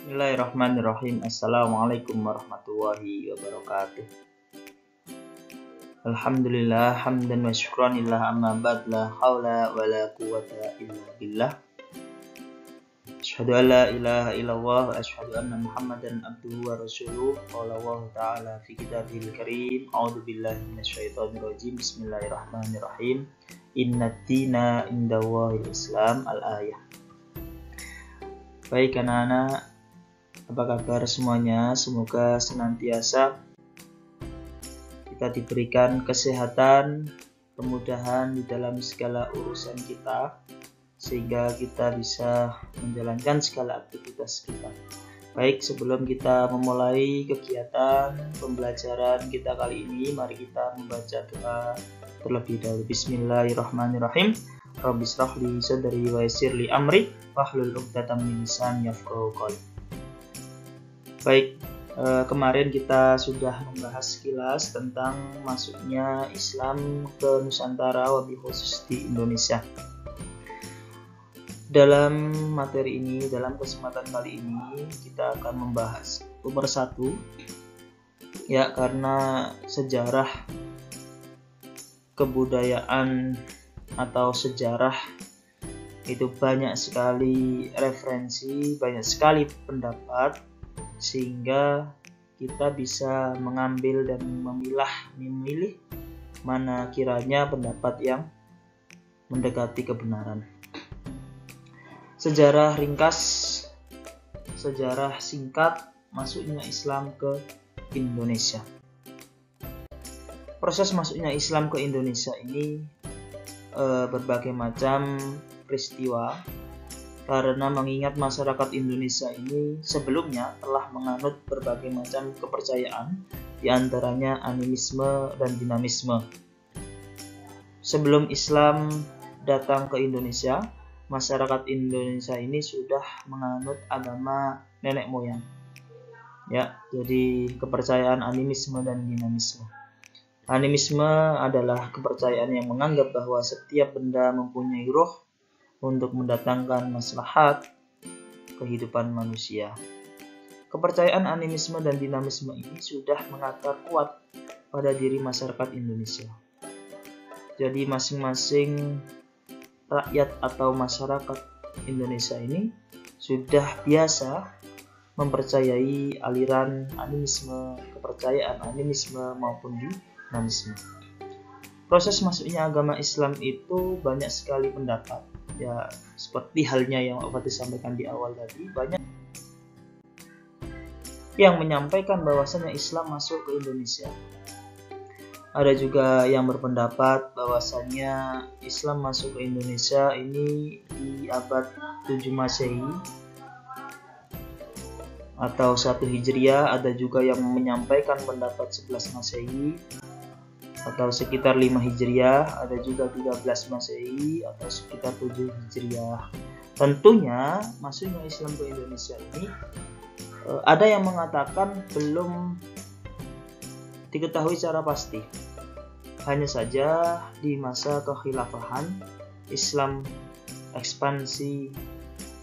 Bismillahirrahmanirrahim. Assalamualaikum warahmatullahi wabarakatuh. Alhamdulillah hamdan wa syukranillah amma ba'd la haula wa la quwwata illa billah. Asyhadu an la ilaha illallah wa asyhadu anna Muhammadan abduhu wa rasuluh. Qala Allah ta'ala fi kitabihil karim. A'udzu billahi minasyaitonir rajim. Bismillahirrahmanirrahim. Innad dina indallahil Islam al-ayah. Baik anak-anak, apa kabar semuanya? Semoga senantiasa kita diberikan kesehatan, kemudahan di dalam segala urusan kita, sehingga kita bisa menjalankan segala aktivitas kita. Baik, sebelum kita memulai kegiatan pembelajaran kita kali ini, mari kita membaca doa terlebih dahulu. Bismillahirrahmanirrahim. Rabbi shrah li sadri wa yassir li amri wahlul 'uqdatam min lisani yafqahu qawli. Baik, kemarin kita sudah membahas sekilas tentang masuknya Islam ke Nusantara, wabil khusus di Indonesia. Dalam materi ini, dalam kesempatan kali ini, kita akan membahas nomor 1, ya, karena sejarah kebudayaan atau sejarah itu banyak sekali referensi, banyak sekali pendapat, sehingga kita bisa mengambil dan memilih mana kiranya pendapat yang mendekati kebenaran. Sejarah ringkas, sejarah singkat masuknya Islam ke Indonesia. Proses masuknya Islam ke Indonesia ini berbagai macam peristiwa, karena mengingat masyarakat Indonesia ini sebelumnya telah menganut berbagai macam kepercayaan, diantaranya animisme dan dinamisme. Sebelum Islam datang ke Indonesia, masyarakat Indonesia ini sudah menganut agama nenek moyang. Ya, jadi kepercayaan animisme dan dinamisme. Animisme adalah kepercayaan yang menganggap bahwa setiap benda mempunyai ruh untuk mendatangkan maslahat kehidupan manusia. Kepercayaan animisme dan dinamisme ini sudah mengakar kuat pada diri masyarakat Indonesia. Jadi masing-masing rakyat atau masyarakat Indonesia ini sudah biasa mempercayai aliran animisme, kepercayaan animisme maupun dinamisme. Proses masuknya agama Islam itu banyak sekali pendapat. Ya, seperti halnya yang Bapak disampaikan di awal tadi, banyak yang menyampaikan bahwasanya Islam masuk ke Indonesia. Ada juga yang berpendapat bahwasanya Islam masuk ke Indonesia ini di abad 7 Masehi atau 1 Hijriah. Ada juga yang menyampaikan pendapat 11 Masehi atau sekitar 5 Hijriah, ada juga 13 Masehi atau sekitar 7 Hijriah. Tentunya masuknya Islam ke Indonesia ini ada yang mengatakan belum diketahui secara pasti. Hanya saja di masa kekhilafahan Islam ekspansi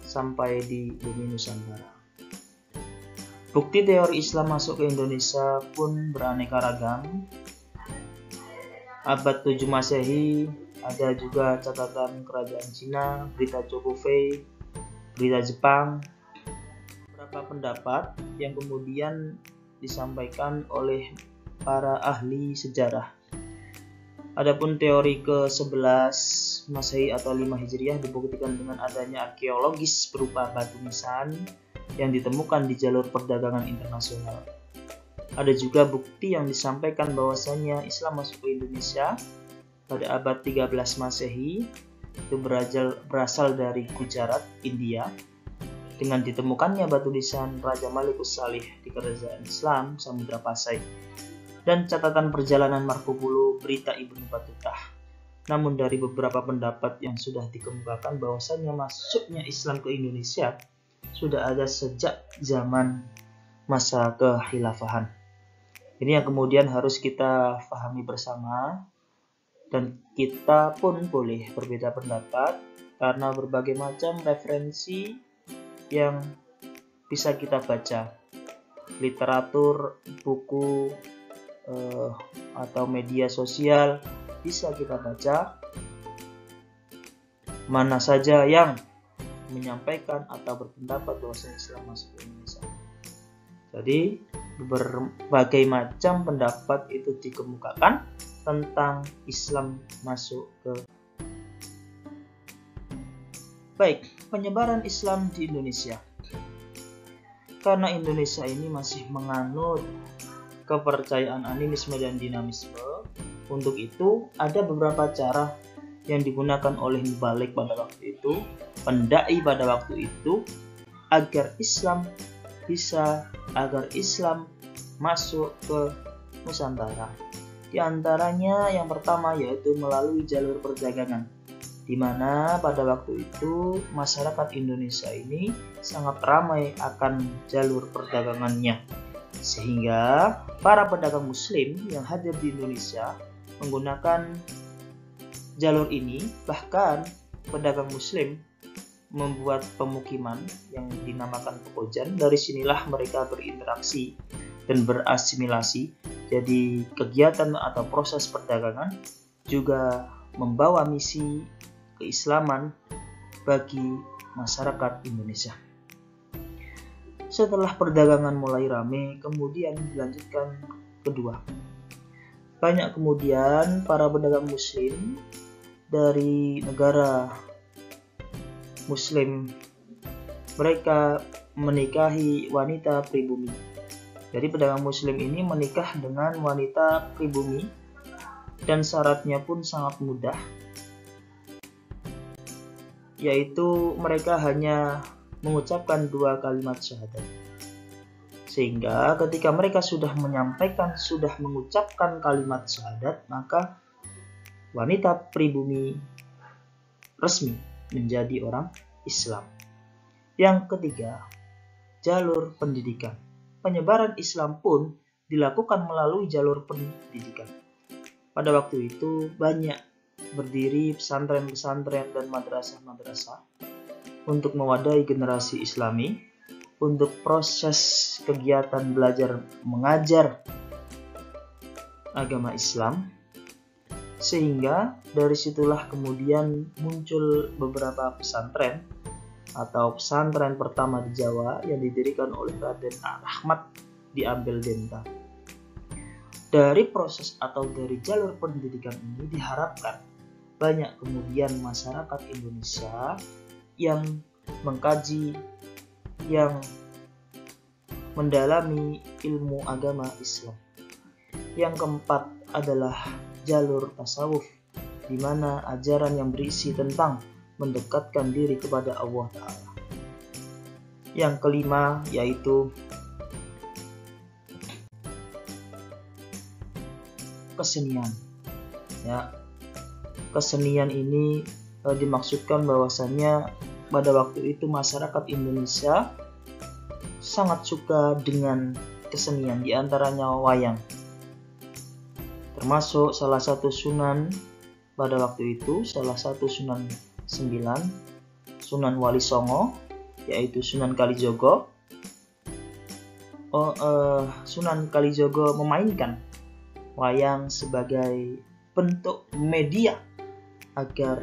sampai di bumi Nusantara. Bukti teori Islam masuk ke Indonesia pun beraneka ragam. Abad 7 Masehi ada juga catatan kerajaan Cina, berita Chokufei, berita Jepang, beberapa pendapat yang kemudian disampaikan oleh para ahli sejarah. Adapun teori ke-11 Masehi atau 5 Hijriah dibuktikan dengan adanya arkeologis berupa batu nisan yang ditemukan di jalur perdagangan internasional. Ada juga bukti yang disampaikan bahwasanya Islam masuk ke Indonesia pada abad 13 Masehi, itu berasal dari Gujarat, India, dengan ditemukannya batu nisan Raja Malikus Salih di kerajaan Islam Samudra Pasai, dan catatan perjalanan Marco Polo, berita Ibnu Battuta. Namun dari beberapa pendapat yang sudah dikemukakan bahwasanya masuknya Islam ke Indonesia sudah ada sejak zaman masa kekhilafahan. Ini yang kemudian harus kita pahami bersama, dan kita pun boleh berbeda pendapat karena berbagai macam referensi yang bisa kita baca. Literatur, buku, atau media sosial bisa kita baca. Mana saja yang menyampaikan atau berpendapat bahwa Islam masuk ke Indonesia. Jadi berbagai macam pendapat itu dikemukakan tentang Islam masuk ke. Baik, penyebaran Islam di Indonesia. Karena Indonesia ini masih menganut kepercayaan animisme dan dinamisme, untuk itu ada beberapa cara yang digunakan oleh mubalik pada waktu itu, pendai pada waktu itu, agar Islam masuk ke Nusantara. Di antaranya yang pertama yaitu melalui jalur perdagangan, di mana pada waktu itu masyarakat Indonesia ini sangat ramai akan jalur perdagangannya, sehingga para pedagang muslim yang hadir di Indonesia menggunakan jalur ini. Bahkan pedagang muslim membuat pemukiman yang dinamakan pekojan. Dari sinilah mereka berinteraksi dan berasimilasi. Jadi kegiatan atau proses perdagangan juga membawa misi keislaman bagi masyarakat Indonesia. Setelah perdagangan mulai ramai, kemudian dilanjutkan kedua. Banyak kemudian para pedagang muslim dari negara muslim, mereka menikahi wanita pribumi. Jadi pedagang muslim ini menikah dengan wanita pribumi dan syaratnya pun sangat mudah, yaitu mereka hanya mengucapkan 2 kalimat syahadat. Sehingga ketika mereka sudah mengucapkan kalimat syahadat, maka wanita pribumi resmi menjadi orang Islam. Yang ketiga, jalur pendidikan. Penyebaran Islam pun dilakukan melalui jalur pendidikan. Pada waktu itu banyak berdiri pesantren-pesantren dan madrasah-madrasah untuk mewadahi generasi Islami untuk proses kegiatan belajar mengajar agama Islam, sehingga dari situlah kemudian muncul beberapa pesantren atau pesantren pertama di Jawa yang didirikan oleh Raden Rahmat di Ampel Denta. Dari proses atau dari jalur pendidikan ini diharapkan banyak kemudian masyarakat Indonesia yang mengkaji, yang mendalami ilmu agama Islam. Yang keempat adalah jalur tasawuf, di mana ajaran yang berisi tentang mendekatkan diri kepada Allah Ta'ala. Yang kelima yaitu kesenian. Ya, kesenian ini dimaksudkan bahwasannya pada waktu itu masyarakat Indonesia sangat suka dengan kesenian, di antaranya wayang. Termasuk salah satu sunan pada waktu itu, salah satu sunan 9, Sunan Wali Songo, yaitu Sunan Kalijogo. Sunan Kalijogo memainkan wayang sebagai bentuk media agar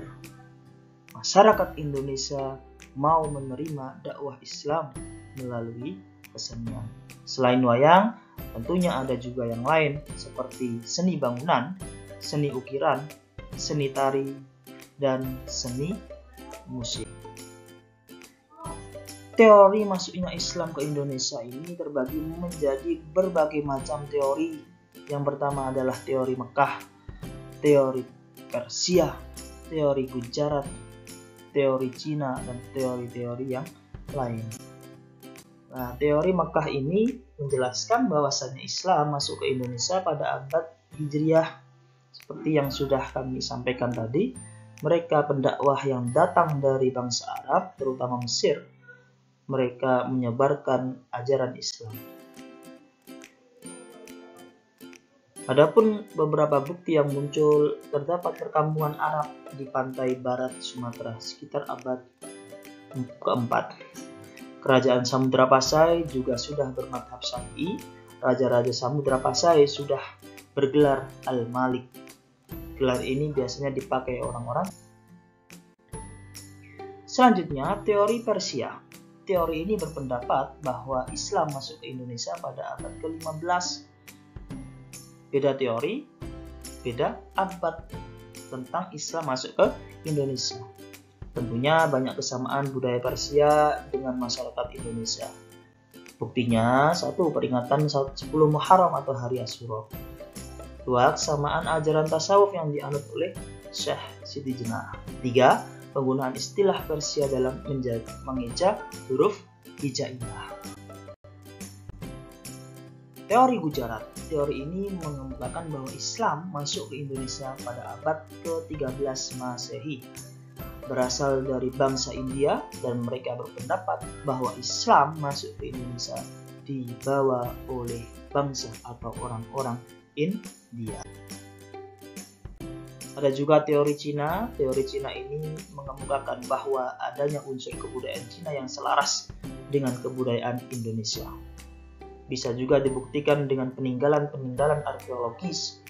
masyarakat Indonesia mau menerima dakwah Islam melalui kesenian. Selain wayang, tentunya ada juga yang lain seperti seni bangunan, seni ukiran, seni tari, dan seni musik. Teori masuknya Islam ke Indonesia ini terbagi menjadi berbagai macam teori. Yang pertama adalah teori Mekah, teori Persia, teori Gujarat, teori Cina, dan teori-teori yang lain. Nah, teori Mekah ini menjelaskan bahwasannya Islam masuk ke Indonesia pada abad Hijriah. Seperti yang sudah kami sampaikan tadi, mereka pendakwah yang datang dari bangsa Arab, terutama Mesir, mereka menyebarkan ajaran Islam. Adapun beberapa bukti yang muncul, terdapat perkampungan Arab di pantai barat Sumatera sekitar abad keempat. Kerajaan Samudra Pasai juga sudah bermadhab Syafi'i. Raja-raja Samudra Pasai sudah bergelar Al-Malik. Gelar ini biasanya dipakai orang-orang. Selanjutnya, teori Persia. Teori ini berpendapat bahwa Islam masuk ke Indonesia pada abad ke-15. Beda teori, beda abad tentang Islam masuk ke Indonesia. Tentunya banyak kesamaan budaya Persia dengan masyarakat Indonesia. Buktinya, 1. Peringatan 10 Muharram atau Hari Asyura. 2. Kesamaan ajaran tasawuf yang dianut oleh Syekh Siti Jenar. 3. Penggunaan istilah Persia dalam mengeja huruf hijaiyah. Teori Gujarat. Teori ini mengemukakan bahwa Islam masuk ke Indonesia pada abad ke-13 Masehi. Berasal dari bangsa India dan mereka berpendapat bahwa Islam masuk ke Indonesia dibawa oleh bangsa atau orang-orang India. Ada juga teori Cina. Teori Cina ini mengemukakan bahwa adanya unsur kebudayaan Cina yang selaras dengan kebudayaan Indonesia. Bisa juga dibuktikan dengan peninggalan-peninggalan arkeologis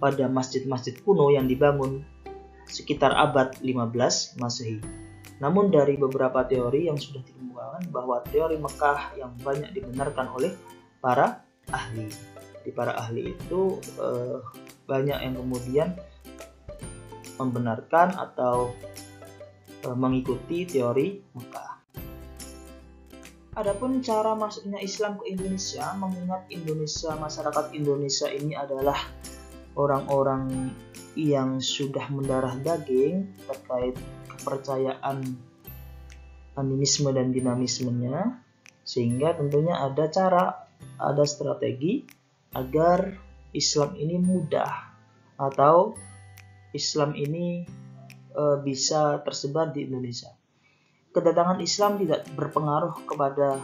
pada masjid-masjid kuno yang dibangun sekitar abad 15 Masehi. Namun dari beberapa teori yang sudah dikemukakan bahwa teori Mekah yang banyak dibenarkan oleh para ahli. Di para ahli itu banyak yang kemudian membenarkan atau mengikuti teori Mekah. Adapun cara masuknya Islam ke Indonesia, mengingat masyarakat Indonesia ini adalah orang-orang yang sudah mendarah daging terkait kepercayaan animisme dan dinamismenya, sehingga tentunya ada strategi agar Islam ini mudah atau Islam ini bisa tersebar di Indonesia. Kedatangan Islam tidak berpengaruh kepada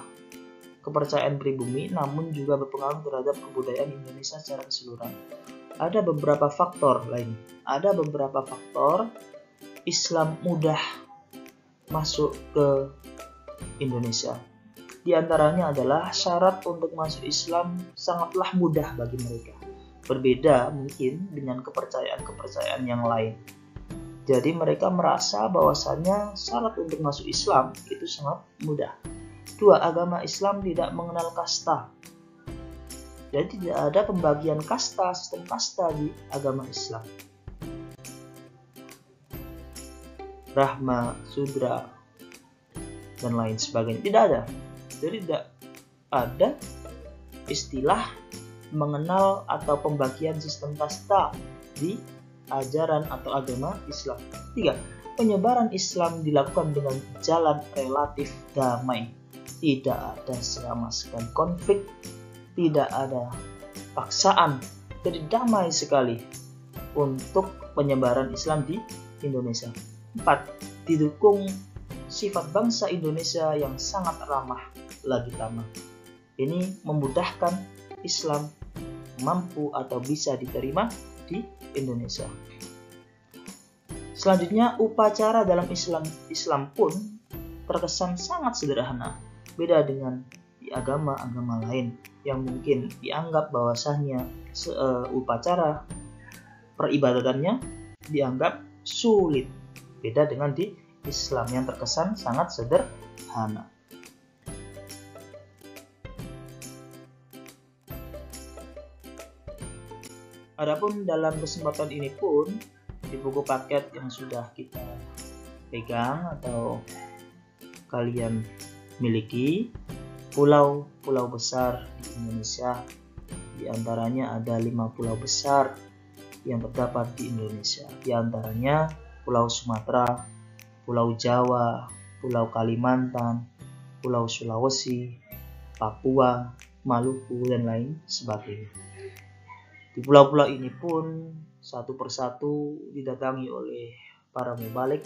kepercayaan pribumi, namun juga berpengaruh terhadap kebudayaan Indonesia secara keseluruhan. Ada beberapa faktor lain. Ada beberapa faktor Islam mudah masuk ke Indonesia. Di antaranya adalah syarat untuk masuk Islam sangatlah mudah bagi mereka. Berbeda mungkin dengan kepercayaan-kepercayaan yang lain. Jadi mereka merasa bahwasannya syarat untuk masuk Islam itu sangat mudah. 2. Agama Islam tidak mengenal kasta. Jadi tidak ada pembagian kasta, sistem kasta di agama Islam. Brahma, Sudra, dan lain sebagainya. Tidak ada. Jadi tidak ada istilah mengenal atau pembagian sistem kasta di ajaran atau agama Islam. 3. Penyebaran Islam dilakukan dengan jalan relatif damai. Tidak ada sama sekali konflik, tidak ada paksaan. Jadi damai sekali untuk penyebaran Islam di Indonesia. 4. Didukung sifat bangsa Indonesia yang sangat ramah lagi tamah. Ini memudahkan Islam mampu atau bisa diterima di Indonesia. Selanjutnya, upacara dalam Islam pun terkesan sangat sederhana, beda dengan di agama-agama lain yang mungkin dianggap bahwasannya upacara peribadatannya dianggap sulit, beda dengan di Islam yang terkesan sangat sederhana. Adapun dalam kesempatan ini pun di buku paket yang sudah kita pegang atau kalian miliki, pulau-pulau besar di Indonesia, di antaranya ada 5 pulau besar yang terdapat di Indonesia. Di antaranya Pulau Sumatera, Pulau Jawa, Pulau Kalimantan, Pulau Sulawesi, Papua, Maluku, dan lain sebagainya. Di pulau-pulau ini pun satu persatu didatangi oleh para mubalik,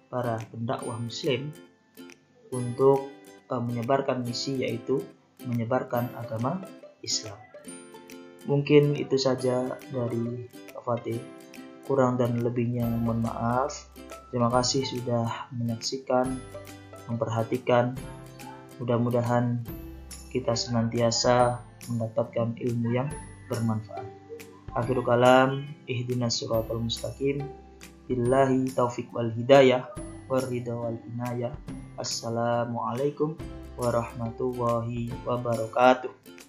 para pendakwah muslim untuk menyebarkan misi, yaitu menyebarkan agama Islam. Mungkin itu saja dari Pak Fatih. Kurang dan lebihnya mohon maaf. Terima kasih sudah menyaksikan, memperhatikan, Mudah-mudahan kita senantiasa mendapatkan ilmu yang bermanfaat. Akhirul kalam, ihdinas siratal mustaqim. Billahi taufik wal hidayah, waridha wal inayah. Assalamualaikum warahmatullahi wabarakatuh.